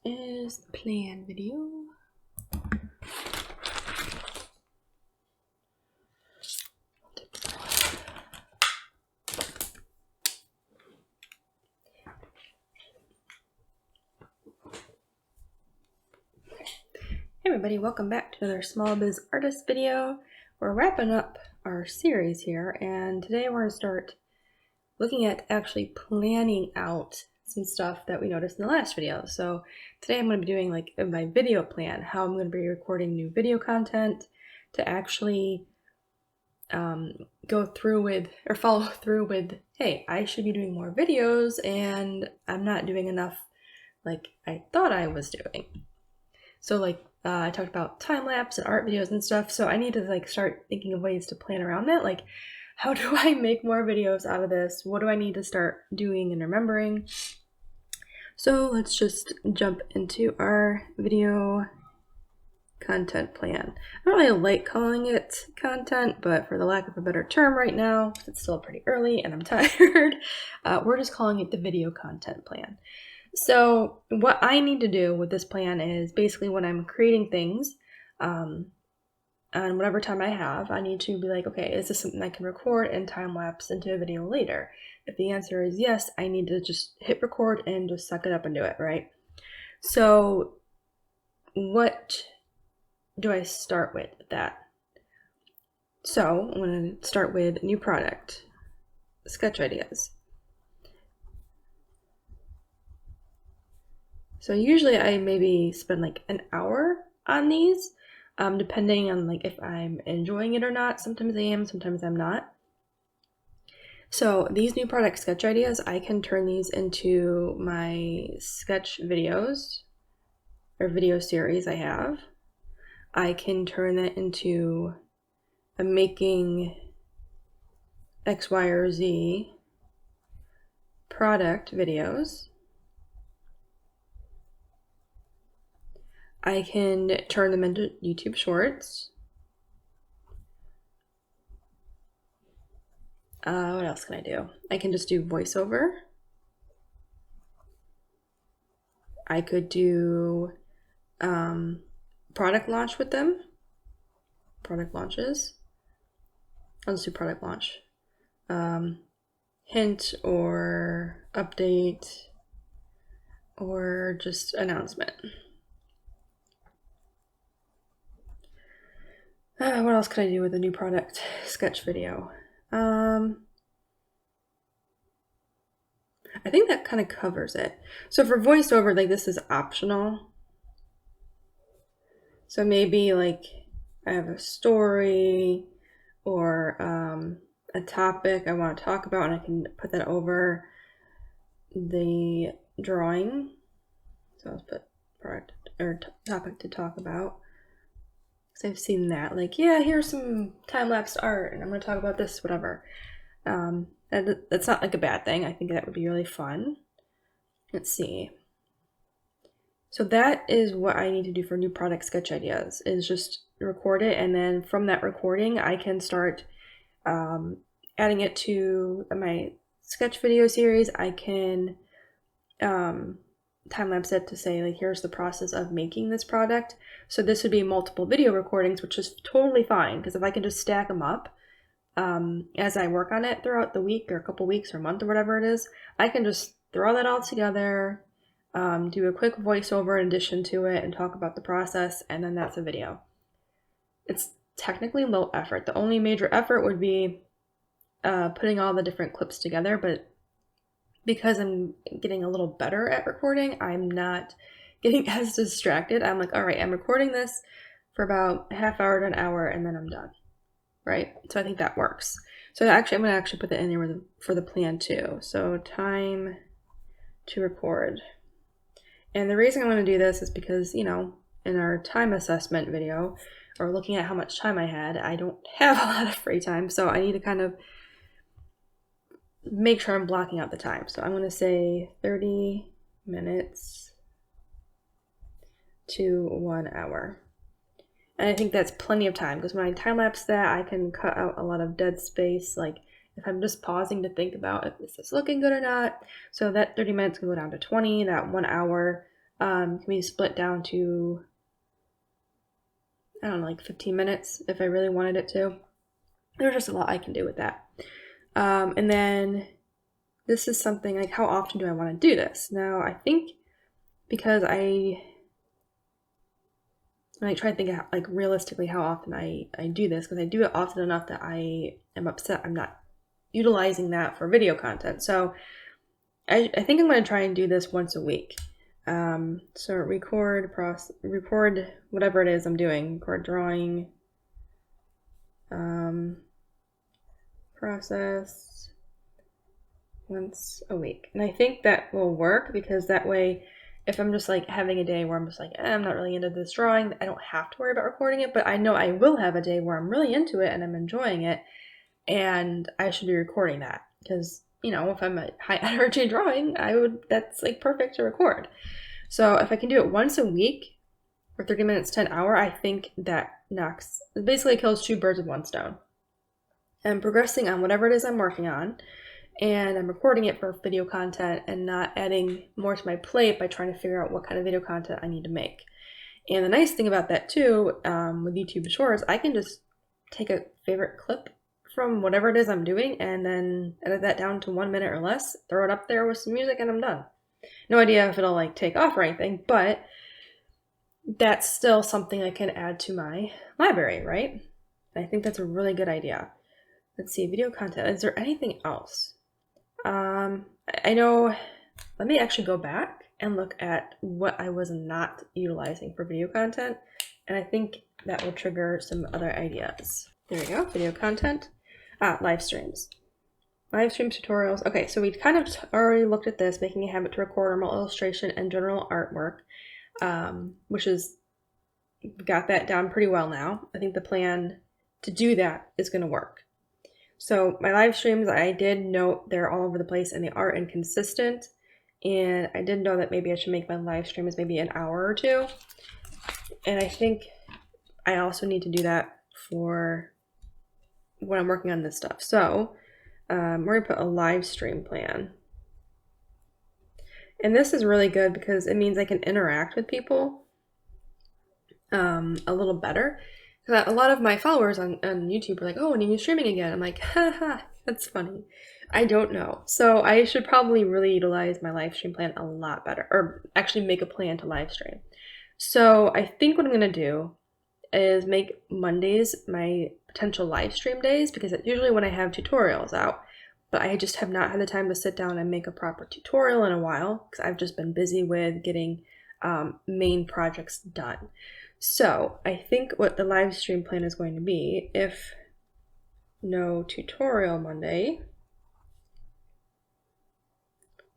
is the plan video. Hey everybody, welcome back to another Small Biz Artist video. We're wrapping up our series here, and today we're going to start looking at actually planning out some stuff that we noticed in the last video. So today I'm going to be doing like my video plan, how I'm going to be recording new video content to actually go through with or follow through with, hey, I should be doing more videos and I'm not doing enough like I thought I was doing. So like I talked about time lapse and art videos and stuff, so I need to like start thinking of ways to plan around that. Like, how do I make more videos out of this? What do I need to start doing and remembering? So let's just jump into our video content plan. I don't really like calling it content, but for the lack of a better term right now, it's still pretty early and I'm tired, we're just calling it the video content plan. So what I need to do with this plan is basically when I'm creating things, on whatever time I have, I need to be like, okay, is this something I can record and time lapse into a video later? If the answer is yes, I need to just hit record and just suck it up and do it, right? So what do I start with that? So I'm going to start with new product, sketch ideas. So usually I maybe spend like an hour on these, depending on like if I'm enjoying it or not. Sometimes I am, sometimes I'm not. So these new product sketch ideas, I can turn these into my sketch videos or video series I have. I can turn that into a making X, Y, or Z product videos. I can turn them into YouTube shorts. What else can I do? I can just do voiceover. I could do product launch with them. Product launches. I'll just do product launch. Hint or update or just announcement. What else could I do with a new product sketch video? I think that kind of covers it. So for voiceover, like this is optional. So maybe like I have a story or a topic I want to talk about and I can put that over the drawing. So I'll put product or topic to talk about. Because I've seen that, like, yeah, here's some time-lapse art, and I'm going to talk about this, whatever. And that's not like a bad thing. I think that would be really fun. Let's see. So that is what I need to do for new product sketch ideas, is just record it, and then from that recording, I can start adding it to my sketch video series. I can time-lapse it to say like here's the process of making this product. So this would be multiple video recordings, which is totally fine because if I can just stack them up as I work on it throughout the week or a couple weeks or month or whatever it is, I can just throw that all together, do a quick voiceover in addition to it and talk about the process, and then that's a video. It's technically low effort. The only major effort would be putting all the different clips together, but because I'm getting a little better at recording, I'm not getting as distracted. I'm like, all right, I'm recording this for about a half hour to an hour and then I'm done, right? So I think that works. So actually, I'm going to actually put that in there for the plan too. So time to record. And the reason I'm going to do this is because, you know, in our time assessment video or looking at how much time I had, I don't have a lot of free time. So I need to kind of make sure I'm blocking out the time. So I'm going to say 30 minutes to 1 hour. And I think that's plenty of time because when I time lapse that, I can cut out a lot of dead space. Like if I'm just pausing to think about if this is looking good or not. So that 30 minutes can go down to 20, that 1 hour can be split down to, I don't know, like 15 minutes if I really wanted it to. There's just a lot I can do with that. And then this is something like, how often do I want to do this? Now, I think because I try to think of like realistically how often I do this, because I do it often enough that I am upset I'm not utilizing that for video content. So I think I'm going to try and do this once a week. So record whatever it is I'm doing, record drawing, process once a week. And I think that will work, because that way, if I'm just like having a day where I'm just like, I'm not really into this drawing, I don't have to worry about recording it, but I know I will have a day where I'm really into it and I'm enjoying it, and I should be recording that, because, you know, if I'm a high energy drawing, that's like perfect to record. So if I can do it once a week for 30 minutes to an hour, I think that basically kills two birds with one stone. I'm progressing on whatever it is I'm working on, and I'm recording it for video content and not adding more to my plate by trying to figure out what kind of video content I need to make. And the nice thing about that too, with YouTube Shorts, I can just take a favorite clip from whatever it is I'm doing and then edit that down to 1 minute or less, throw it up there with some music, and I'm done. No idea if it'll like take off or anything, but that's still something I can add to my library, right? I think that's a really good idea. Let's see, video content. Is there anything else? I know, let me actually go back and look at what I was not utilizing for video content, and I think that will trigger some other ideas. There we go, video content. Live streams. Live stream tutorials. Okay, so we kind of already looked at this, making a habit to record normal illustration and general artwork, which is, got that down pretty well now. I think the plan to do that is going to work. So my live streams, I did note they're all over the place and they are inconsistent. And I did know that maybe I should make my live streams maybe an hour or two. And I think I also need to do that for when I'm working on this stuff. So we're going to put a live stream plan. And this is really good because it means I can interact with people a little better. A lot of my followers on YouTube are like, oh, when are you streaming again? I'm like, haha, that's funny. I don't know. So I should probably really utilize my live stream plan a lot better, or actually make a plan to live stream. So I think what I'm going to do is make Mondays my potential live stream days, because it's usually when I have tutorials out. But I just have not had the time to sit down and make a proper tutorial in a while, because I've just been busy with getting main projects done. So I think what the live stream plan is going to be, if no tutorial Monday,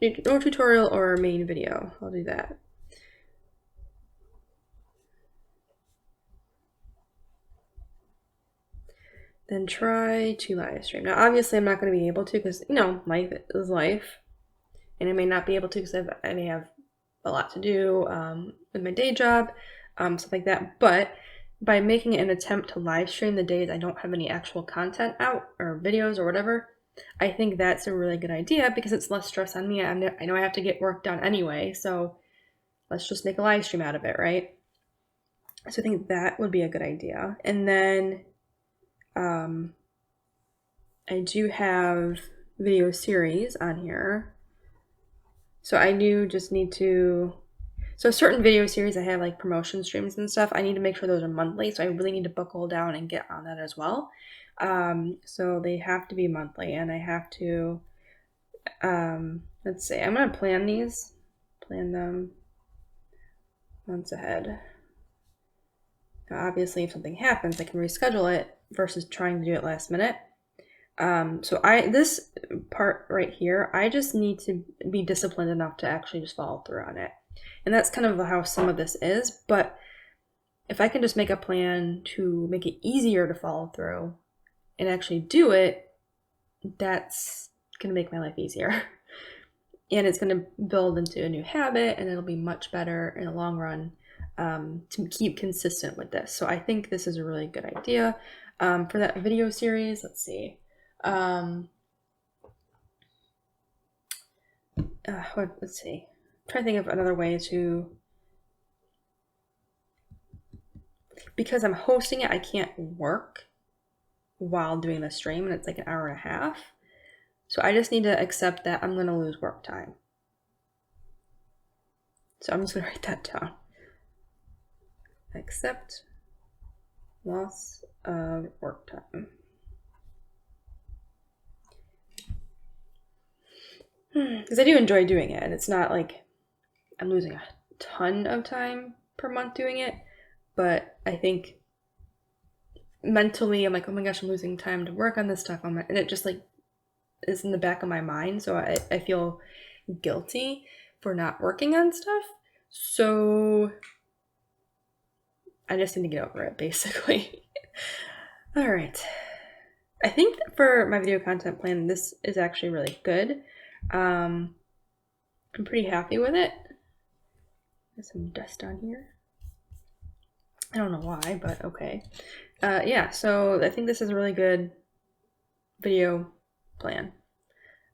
no tutorial or main video, I'll do that. Then try to live stream. Now obviously I'm not going to be able to, because, you know, life is life, and I may not be able to because I may have a lot to do with my day job, stuff like that. But by making an attempt to live stream the days I don't have any actual content out, or videos or whatever, I think that's a really good idea, because it's less stress on me. I know I have to get work done anyway, so let's just make a live stream out of it, right? So I think that would be a good idea. And then I do have video series on here. So I do just need to, so certain video series I have like promotion streams and stuff, I need to make sure those are monthly. So I really need to buckle down and get on that as well. So they have to be monthly, and I have to, let's see, I'm going to plan them months ahead. Now, obviously if something happens, I can reschedule it versus trying to do it last minute. So this part right here, I just need to be disciplined enough to actually just follow through on it. And that's kind of how some of this is, but if I can just make a plan to make it easier to follow through and actually do it, that's going to make my life easier. And it's going to build into a new habit, and it'll be much better in the long run to keep consistent with this. So I think this is a really good idea. For that video series, let's see. Let's see. I'm trying to think of another way to because I'm hosting it, I can't work while doing the stream, and it's like an hour and a half. So I just need to accept that I'm going to lose work time. So I'm just going to write that down. Accept loss of work time. Because I do enjoy doing it, and it's not like I'm losing a ton of time per month doing it, but I think mentally I'm like, oh my gosh, I'm losing time to work on this stuff, and it just like is in the back of my mind, so I feel guilty for not working on stuff. So I just need to get over it, basically. All right. I think for my video content plan, this is actually really good. I'm pretty happy with it. There's some dust on here. I don't know why, but okay. Yeah, so I think this is a really good video plan.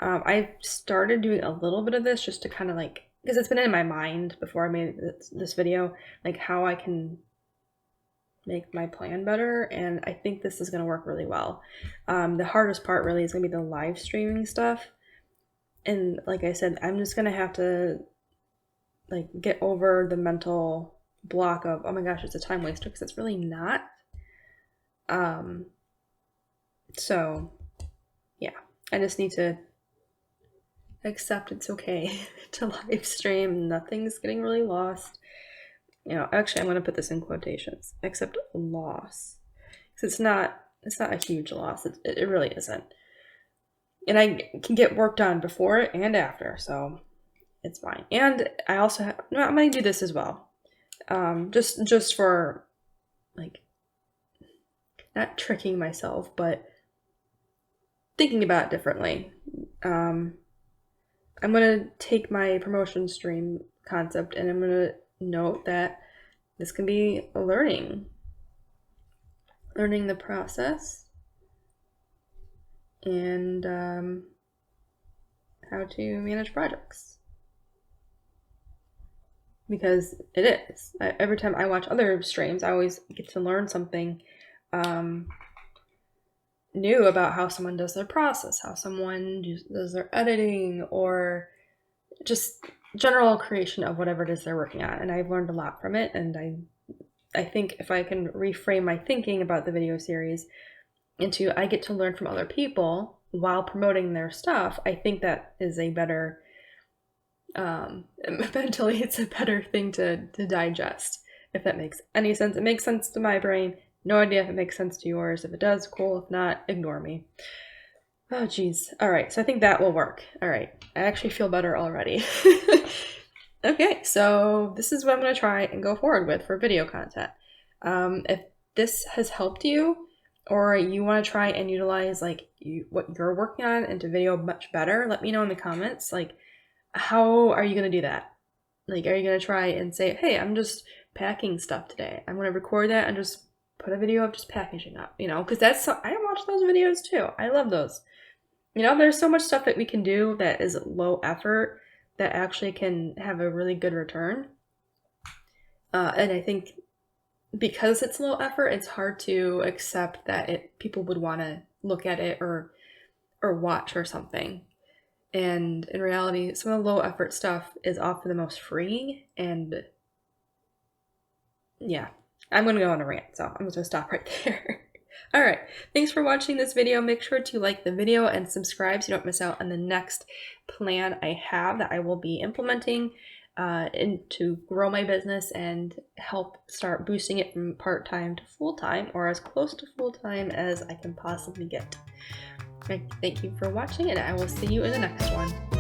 I started doing a little bit of this just to kind of like, because it's been in my mind before I made this video, like how I can make my plan better, and I think this is going to work really well. The hardest part really is going to be the live streaming stuff, and like I said, I'm just going to have to like get over the mental block of, oh my gosh, it's a time waster, because it's really not. So yeah, I just need to accept it's okay to live stream. Nothing's getting really lost. You know, actually, I'm going to put this in quotations. Except loss, because it's not a huge loss. It really isn't. And I can get work done before and after, so it's fine. And I also have, no, I'm going to do this as well. Just for like not tricking myself, but thinking about it differently. I'm going to take my promotion stream concept and I'm going to note that this can be learning the process and how to manage projects, because it is. Every time I watch other streams, I always get to learn something new about how someone does their process, how someone does their editing, or just general creation of whatever it is they're working on. And I've learned a lot from it, and I think if I can reframe my thinking about the video series into I get to learn from other people while promoting their stuff, I think that is a better mentally it's a better thing to digest, if that makes any sense. It makes sense to my brain. No idea if it makes sense to yours. If it does, cool. If not, ignore me. Oh, geez. All right. So I think that will work. All right. I actually feel better already. Okay. So this is what I'm going to try and go forward with for video content. If this has helped you, or you want to try and utilize like what you're working on into video much better, let me know in the comments. Like, how are you going to do that? Like, are you going to try and say, hey, I'm just packing stuff today. I'm going to record that and just put a video of just packaging up, you know, because I watch those videos too. I love those. You know, there's so much stuff that we can do that is low effort that actually can have a really good return. And I think because it's low effort, it's hard to accept that people would want to look at it or watch or something. And in reality, some of the low effort stuff is often the most freeing. And yeah, I'm going to go on a rant, so I'm just going to stop right there. All right, thanks for watching this video. Make sure to like the video and subscribe so you don't miss out on the next plan I have that I will be implementing to grow my business and help start boosting it from part-time to full-time, or as close to full-time as I can possibly get. Thank you for watching, and I will see you in the next one.